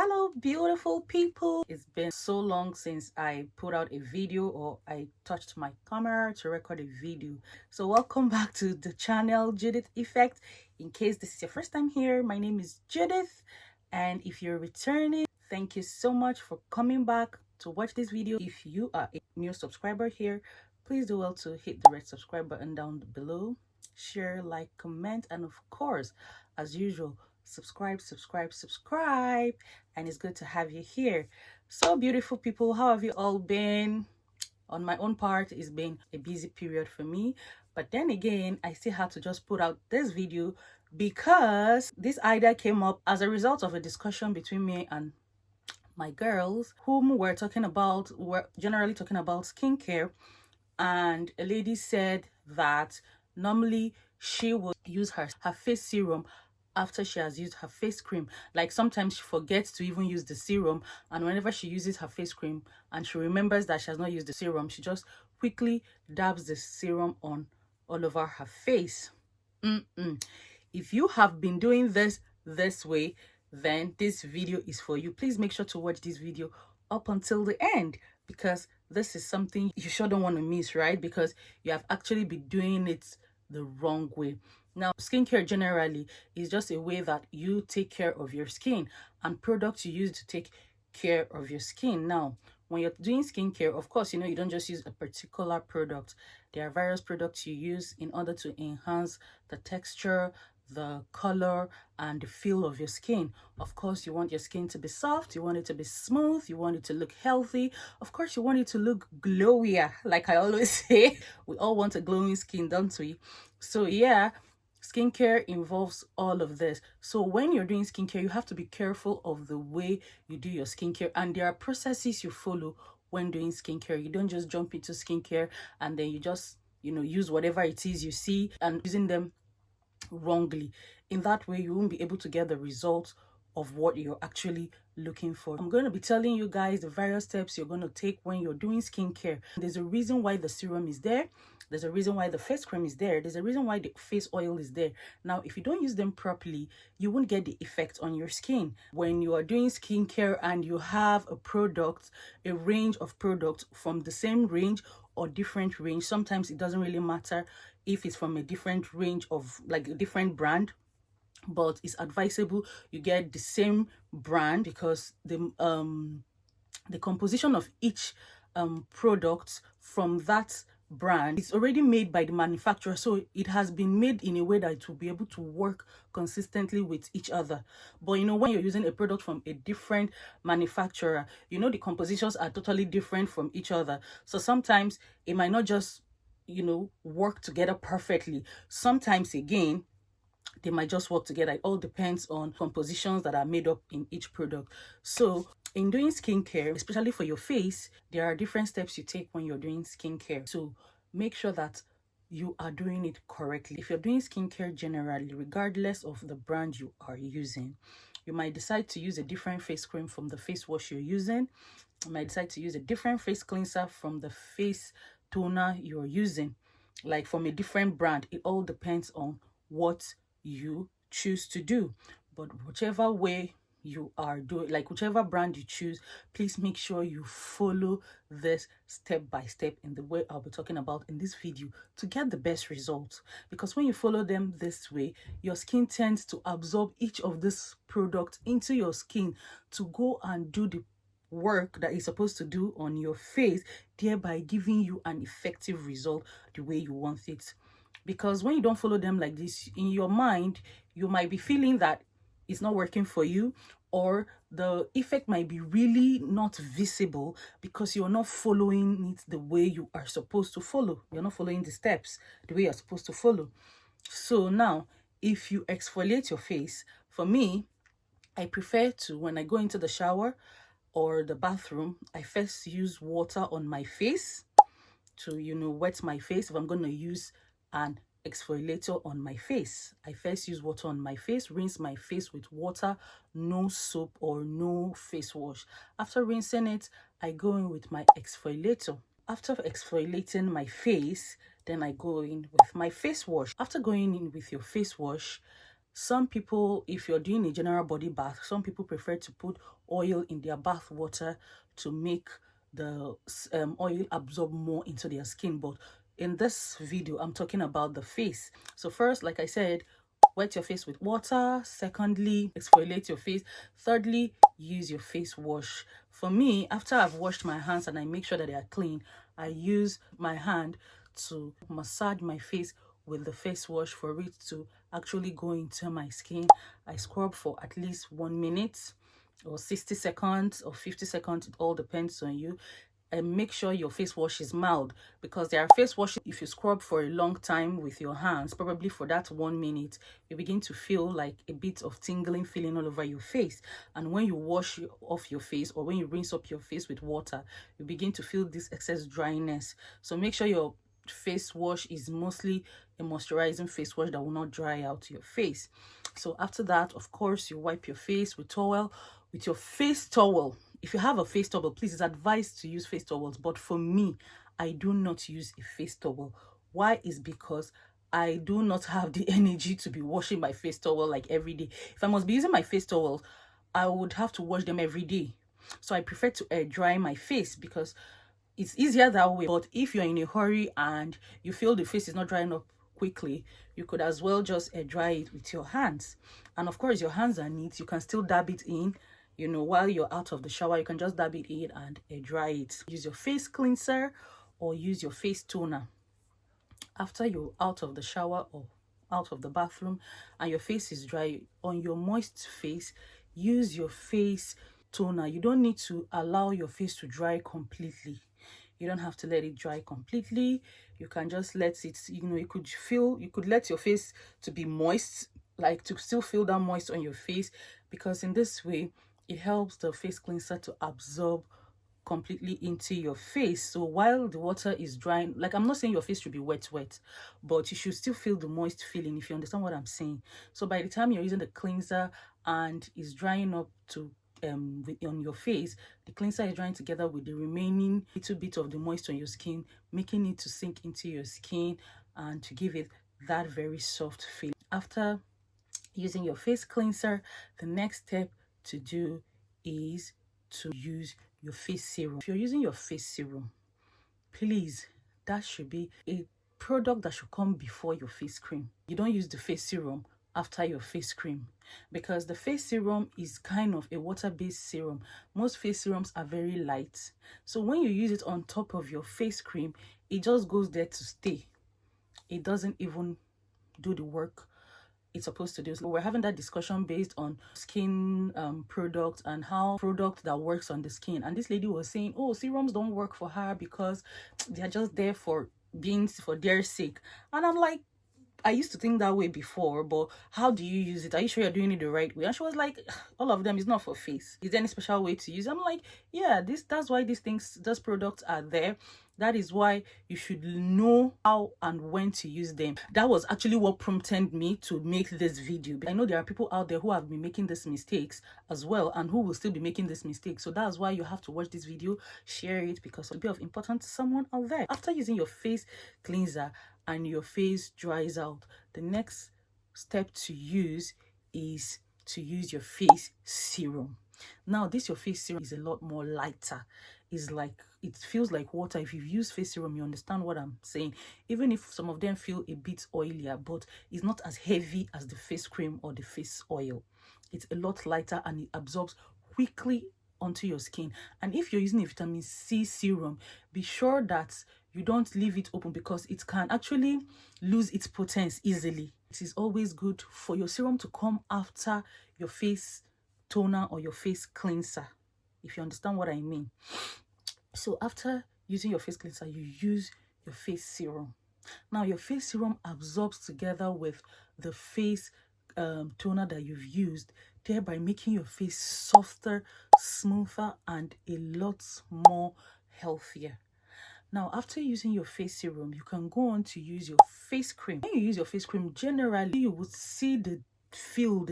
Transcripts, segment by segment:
Hello beautiful people. It's been so long since I put out a video or I touched my camera to record a video. So welcome back to the channel Judith Effect. In case this is your first time here, my name is Judith, and if you're returning, thank you so much for coming back to watch this video. If you are a new subscriber here, please do well to hit the red subscribe button down below, share, like, comment, and of course, as usual, subscribe. And it's good to have you here. So beautiful people, how have you all been? On my own part, it's been a busy period for me, but then again, I still had to just put out this video because this idea came up as a result of a discussion between me and my girls, whom we're generally talking about skincare. And a lady said that normally she will use her face serum after she has used her face cream. Like sometimes she forgets to even use the serum, and whenever she uses her face cream and she remembers that she has not used the serum, she just quickly dabs the serum on all over her face. If you have been doing this way, then this video is for you. Please make sure to watch this video up until the end, because this is something you sure don't want to miss, right? Because you have actually been doing it the wrong way. Now, skincare generally is just a way that you take care of your skin, and products you use to take care of your skin. Now, when you're doing skincare, of course, you don't just use a particular product. There are various products you use in order to enhance the texture, the color, and the feel of your skin. Of course, you want your skin to be soft, you want it to be smooth, you want it to look healthy. Of course, you want it to look glowier, like I always say. We all want a glowing skin, don't we? So yeah, skincare involves all of this. So when you're doing skincare, you have to be careful of the way you do your skincare, and there are processes you follow when doing skincare. You don't just jump into skincare and then you just use whatever it is you see and using them wrongly. In that way, you won't be able to get the results of what you're actually looking for. I'm going to be telling you guys the various steps you're going to take when you're doing skincare. There's a reason why the serum is there. There's a reason why the face cream is there. There's a reason why the face oil is there. Now, if you don't use them properly, you won't get the effect on your skin. When you are doing skincare and you have a range of products from the same range or different range, sometimes it doesn't really matter if it's from a different range of, like, a different brand, but it's advisable you get the same brand, because the composition of each product from that brand is already made by the manufacturer, so it has been made in a way that it will be able to work consistently with each other. But when you're using a product from a different manufacturer, the compositions are totally different from each other, so sometimes it might not just work together perfectly. Sometimes again, they might just work together. It all depends on compositions that are made up in each product. So in doing skincare, especially for your face, there are different steps you take when you're doing skincare. So make sure that you are doing it correctly. If you're doing skincare generally, regardless of the brand you are using, you might decide to use a different face cream from the face wash you're using. You might decide to use a different face cleanser from the face toner you're using, like from a different brand. It all depends on what you choose to do. But whichever way you are doing, like whichever brand you choose, please make sure you follow this step by step in the way I'll be talking about in this video to get the best results. Because when you follow them this way, your skin tends to absorb each of these products into your skin to go and do the work that it's supposed to do on your face, thereby giving you an effective result the way you want it. Because when you don't follow them like this, in your mind, you might be feeling that it's not working for you, or the effect might be really not visible because you're not following it the way you are supposed to follow. You're not following the steps the way you're supposed to follow. So now, if you exfoliate your face, for me, I prefer to, when I go into the shower or the bathroom, I first use water on my face to wet my face. If I'm going to use an exfoliator on my face, I first use water on my face, rinse my face with water, no soap or no face wash. After rinsing it, I go in with my exfoliator. After exfoliating my face, then I go in with my face wash. After going in with your face wash, Some people, if you're doing a general body bath, some people prefer to put oil in their bath water to make the oil absorb more into their skin. But in this video, I'm talking about the face. So first, like I said, wet your face with water. Secondly, exfoliate your face. Thirdly, use your face wash. For me, after I've washed my hands and I make sure that they are clean, I use my hand to massage my face with the face wash for it to actually go into my skin. I scrub for at least 1 minute or 60 seconds or 50 seconds. It all depends on you. And make sure your face wash is mild, because there are face washes, if you scrub for a long time with your hands, probably for that 1 minute, you begin to feel like a bit of tingling feeling all over your face. And when you wash off your face, or when you rinse up your face with water, you begin to feel this excess dryness. So make sure your face wash is mostly a moisturizing face wash that will not dry out your face. So after that, of course, you wipe your face with your face towel. If you have a face towel, please, it's advised to use face towels. But for me, I do not use a face towel. Why? Is because I do not have the energy to be washing my face towel like every day. If I must be using my face towels, I would have to wash them every day. So I prefer to air dry my face because it's easier that way. But if you're in a hurry and you feel the face is not drying up quickly, you could as well just air dry it with your hands. And of course, your hands are neat. You can still dab it in. You know, while you're out of the shower, you can just dab it in and air dry it. Use your face cleanser or use your face toner. After you're out of the shower or out of the bathroom and your face is dry, on your moist face, use your face toner. You don't need to allow your face to dry completely. You don't have to let it dry completely. You can just let it, you could let your face to be moist, like to still feel that moist on your face, because in this way, it helps the face cleanser to absorb completely into your face. So while the water is drying, like, I'm not saying your face should be wet, but you should still feel the moist feeling, if you understand what I'm saying. So by the time you're using the cleanser and it's drying up to on your face, the cleanser is drying together with the remaining little bit of the moisture on your skin, making it to sink into your skin and to give it that very soft feeling. After using your face cleanser, the next step to do is to use your face serum. If you're using your face serum, please, that should be a product that should come before your face cream. You don't use the face serum after your face cream, because the face serum is kind of a water-based serum. Most face serums are very light, so when you use it on top of your face cream, it just goes there to stay. It doesn't even do the work it's supposed to do. So we're having that discussion based on skin products and how product that works on the skin, and this lady was saying, oh, serums don't work for her because they're just there for their sake. And I'm like, I used to think that way before, but how do you use it? Are you sure you're doing it the right way? And she was like, all of them is not for face. Is there any special way to use it? I'm like, yeah, that's why those products are there. That is why you should know how and when to use them. That was actually what prompted me to make this video. I know there are people out there who have been making these mistakes as well, and who will still be making this mistake. So that's why you have to watch this video, share it, because it'll be of importance to someone out there. After using your face cleanser and your face dries out, the next step to use is to use your face serum. Now, your face serum is a lot more lighter. It feels like water. If you've used face serum, you understand what I'm saying. Even if some of them feel a bit oilier, but it's not as heavy as the face cream or the face oil. It's a lot lighter and it absorbs quickly onto your skin. And if you're using a vitamin C serum, be sure that you don't leave it open, because it can actually lose its potency easily. It is always good for your serum to come after your face toner or your face cleanser, if you understand what I mean. So after using your face cleanser, you use your face serum. Now your face serum absorbs together with the face toner that you've used, thereby making your face softer, smoother, and a lot more healthier. Now, after using your face serum, you can go on to use your face cream. When you use your face cream, generally you would see the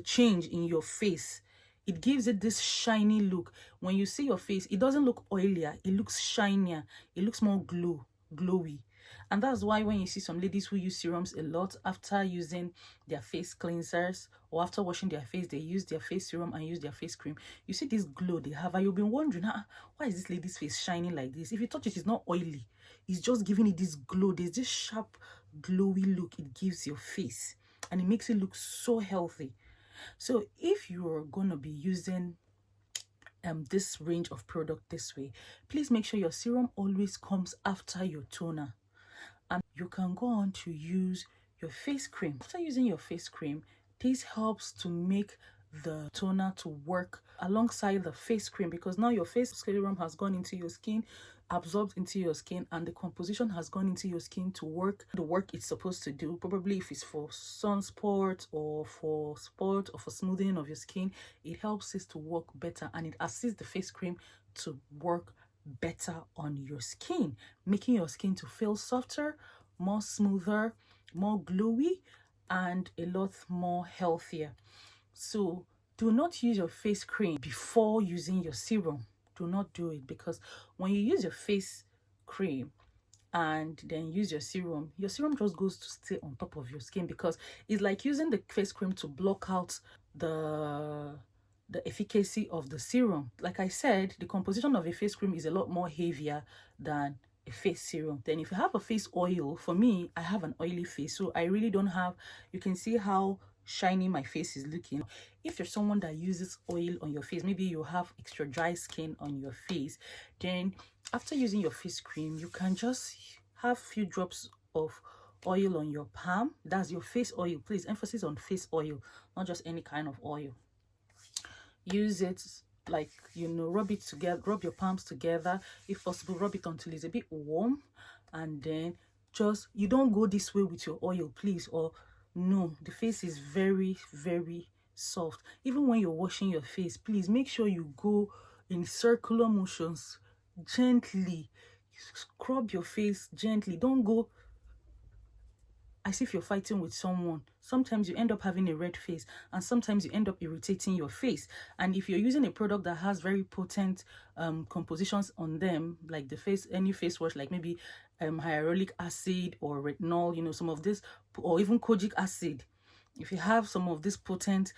change in your face. It gives it this shiny look. When you see your face, it doesn't look oilier, it looks shinier, it looks more glowy. And that's why when you see some ladies who use serums a lot after using their face cleansers or after washing their face, they use their face serum and use their face cream, you see this glow they have, and you've been wondering, why is this lady's face shining like this? If you touch it, it's not oily, it's just giving it this glow. There's this sharp glowy look it gives your face, and it makes it look so healthy. So if you're gonna be using this range of product this way, please make sure your serum always comes after your toner. And you can go on to use your face cream. After using your face cream, this helps to make the toner to work alongside the face cream, because now your face serum has gone into your skin, absorbed into your skin, and the composition has gone into your skin to work the work it's supposed to do. Probably if it's for sunspot or for spot or for smoothing of your skin, it helps it to work better, and it assists the face cream to work better on your skin, making your skin to feel softer, more smoother, more glowy, and a lot more healthier. So do not use your face cream before using your serum. Do not do it, because when you use your face cream and then use your serum just goes to stay on top of your skin, because it's like using the face cream to block out the efficacy of the serum. Like I said, the composition of a face cream is a lot more heavier than a face serum. Then if you have a face oil, for me, I have an oily face, so I really don't have, you can see how shiny my face is looking. If you're someone that uses oil on your face, maybe you have extra dry skin on your face, then after using your face cream, you can just have a few drops of oil on your palm. That's your face oil. Please, emphasis on face oil, not just any kind of oil. Use it, like, rub it together, rub your palms together. If possible, rub it until it's a bit warm, and then you don't go this way with your oil, please, or no, the face is very, very soft. Even when you're washing your face, please make sure you go in circular motions, gently. Scrub your face gently. Don't go as if you're fighting with someone. Sometimes you end up having a red face, and sometimes you end up irritating your face. And if you're using a product that has very potent compositions on them, like any face wash, like maybe hyaluronic acid or retinol, some of this, or even kojic acid, if you have some of this potent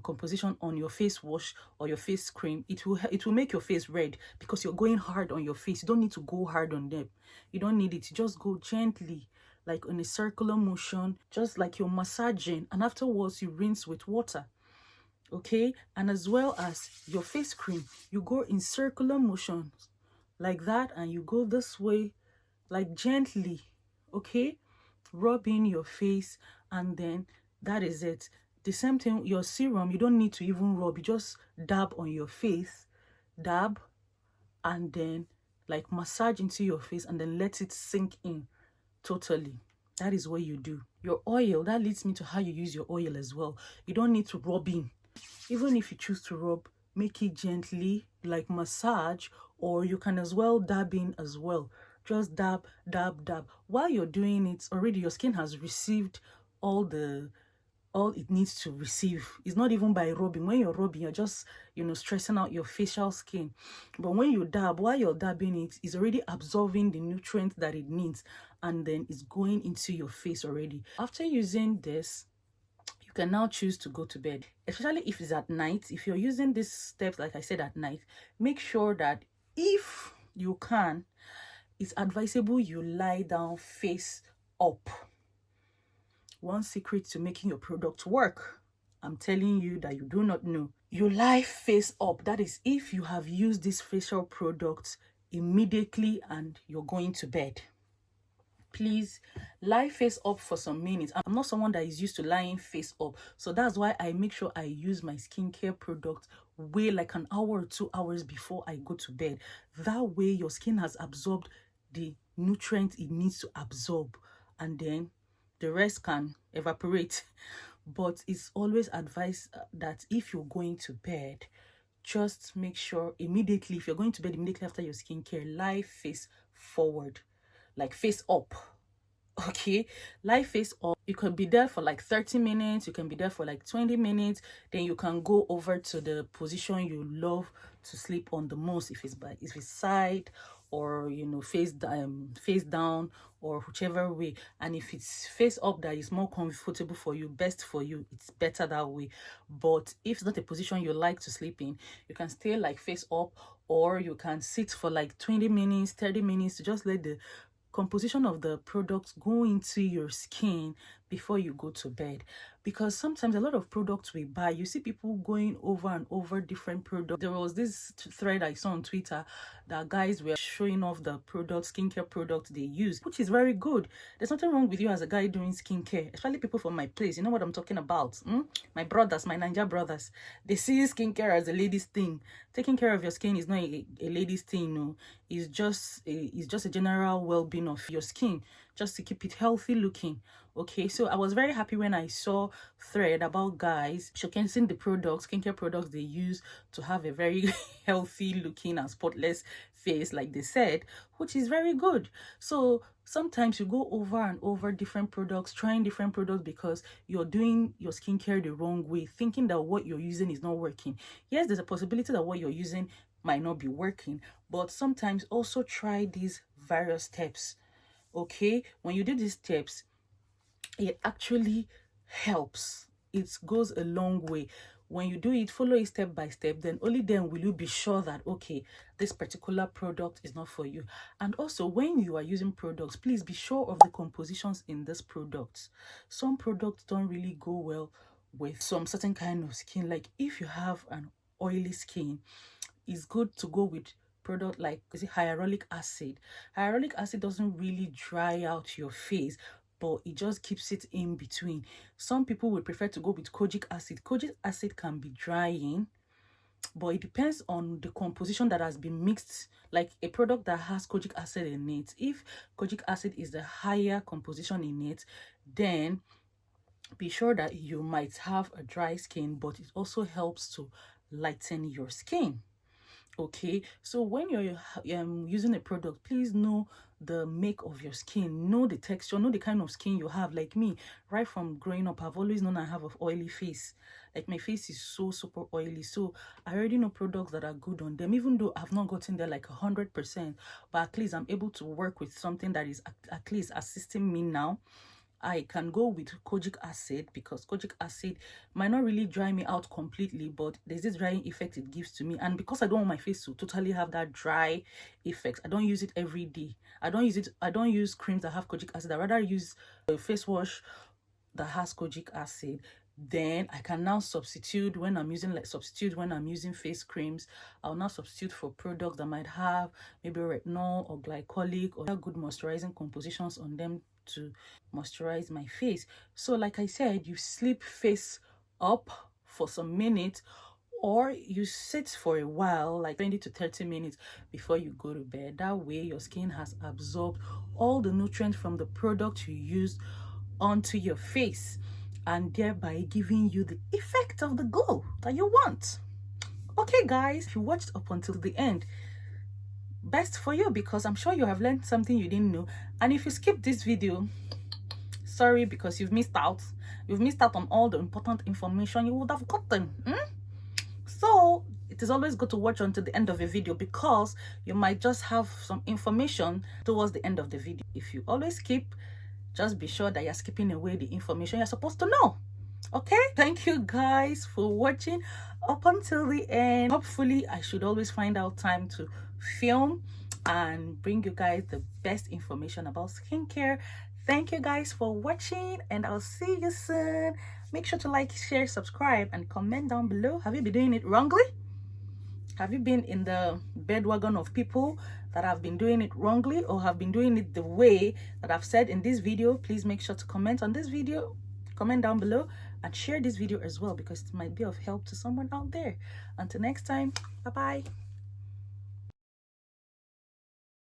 composition on your face wash or your face cream, it will make your face red, because you're going hard on your face. You don't need to go hard on them. You don't need it. You just go gently, like in a circular motion, just like you're massaging, and afterwards you rinse with water. Okay, and as well as your face cream, you go in circular motions like that, and you go this way, like gently. Okay, rub in your face, and then that is it. The same thing, your serum, you don't need to even rub, you just dab on your face, dab, and then like massage into your face, and then let it sink in totally. That is what you do. Your oil, that leads me to how you use your oil as well. You don't need to rub in. Even if you choose to rub, make it gently, like massage, or you can as well dab in as well. Just dab, dab, dab. While you're doing it, already your skin has received all it needs to receive. It's not even by rubbing. When you're rubbing, you're just, stressing out your facial skin. But when you dab, while you're dabbing it's already absorbing the nutrients that it needs, and then it's going into your face already. After using this, you can now choose to go to bed, especially if it's at night. If you're using these steps, like I said, at night, make sure that if you can, it's advisable you lie down face up. One secret to making your product work, I'm telling you that you do not know. You lie face up. That is if you have used this facial product immediately and you're going to bed. Please lie face up for some minutes. I'm not someone that is used to lying face up, so that's why I make sure I use my skincare product way like an hour or 2 hours before I go to bed. That way your skin has absorbed the nutrients it needs to absorb, and then the rest can evaporate. But it's always advised that if you're going to bed, just make sure immediately, if you're going to bed immediately after your skincare, lie face forward, like face up. Okay, lie face up. You can be there for like 30 minutes, you can be there for like 20 minutes, then you can go over to the position you love to sleep on the most, if it's side or face down, or whichever way. And if it's face up that is more comfortable for you, best for you, it's better that way. But if it's not a position you like to sleep in, you can stay like face up, or you can sit for like 20 minutes, 30 minutes to just let the composition of the products go into your skin before you go to bed. Because sometimes a lot of products we buy, you see people going over and over different products. There was this thread I saw on Twitter that guys were showing off the products, skincare products they use, which is very good. There's nothing wrong with you as a guy doing skincare, especially people from my place. You know what I'm talking about. My brothers, my Ninja brothers, they see skincare as a ladies thing. Taking care of your skin is not a ladies thing. No, it's just a general well-being of your skin, just to keep it healthy looking. Okay, so I was very happy when I saw thread about guys showcasing the products, skincare products they use to have a very healthy looking and spotless face, like they said, which is very good. So sometimes you go over and over different products, trying different products because you're doing your skincare the wrong way, thinking that what you're using is not working. Yes, there's a possibility that what you're using might not be working, but sometimes also try these various steps. Okay, when you do these steps, it actually helps. It goes a long way. When you do it, follow it step by step, then only then will you be sure that, okay, this particular product is not for you. And also, when you are using products, please be sure of the compositions in these products. Some products don't really go well with some certain kind of skin. Like if you have an oily skin, it's good to go with product like, is it hyaluronic acid. Hyaluronic acid doesn't really dry out your face, but it just keeps it in between. Some people would prefer to go with kojic acid. Kojic acid can be drying, but it depends on the composition that has been mixed. Like a product that has kojic acid in it, if kojic acid is the higher composition in it, then be sure that you might have a dry skin, but it also helps to lighten your skin. Okay, so when you're using a product, please know the make of your skin, know the texture, know the kind of skin you have. Like me, right from growing up, I've always known I have an oily face. Like my face is so super oily, so I already know products that are good on them, even though I've not gotten there like 100%, but at least I'm able to work with something that is at least assisting me now. I can go with kojic acid because kojic acid might not really dry me out completely, but there's this drying effect it gives to me. And because I don't want my face to totally have that dry effect, I don't use it every day. I don't use creams that have kojic acid. I rather use a face wash that has kojic acid. Then I can now substitute when I'm using face creams. I'll now substitute for products that might have maybe retinol or glycolic or good moisturizing compositions on them to moisturize my face. So like I said, you sleep face up for some minutes, or you sit for a while, like 20 to 30 minutes before you go to bed. That way your skin has absorbed all the nutrients from the product you used onto your face, and thereby giving you the effect of the glow that you want. Okay guys, if you watched up until the end, best for you, because I'm sure you have learned something you didn't know. And if you skip this video, sorry, because you've missed out on all the important information you would have gotten. So it is always good to watch until the end of a video, because you might just have some information towards the end of the video. If you always skip, just be sure that you're skipping away the information you're supposed to know. Okay, thank you guys for watching up until the end. Hopefully I should always find out time to film and bring you guys the best information about skincare. Thank you guys for watching, and I'll see you soon. Make sure to like, share, subscribe, and comment down below. Have you been doing it wrongly? Have you been in the bandwagon of people that have been doing it wrongly, or have been doing it the way that I've said in this video? Please make sure to comment on this video, comment down below, and share this video as well, because it might be of help to someone out there. Until next time, bye bye.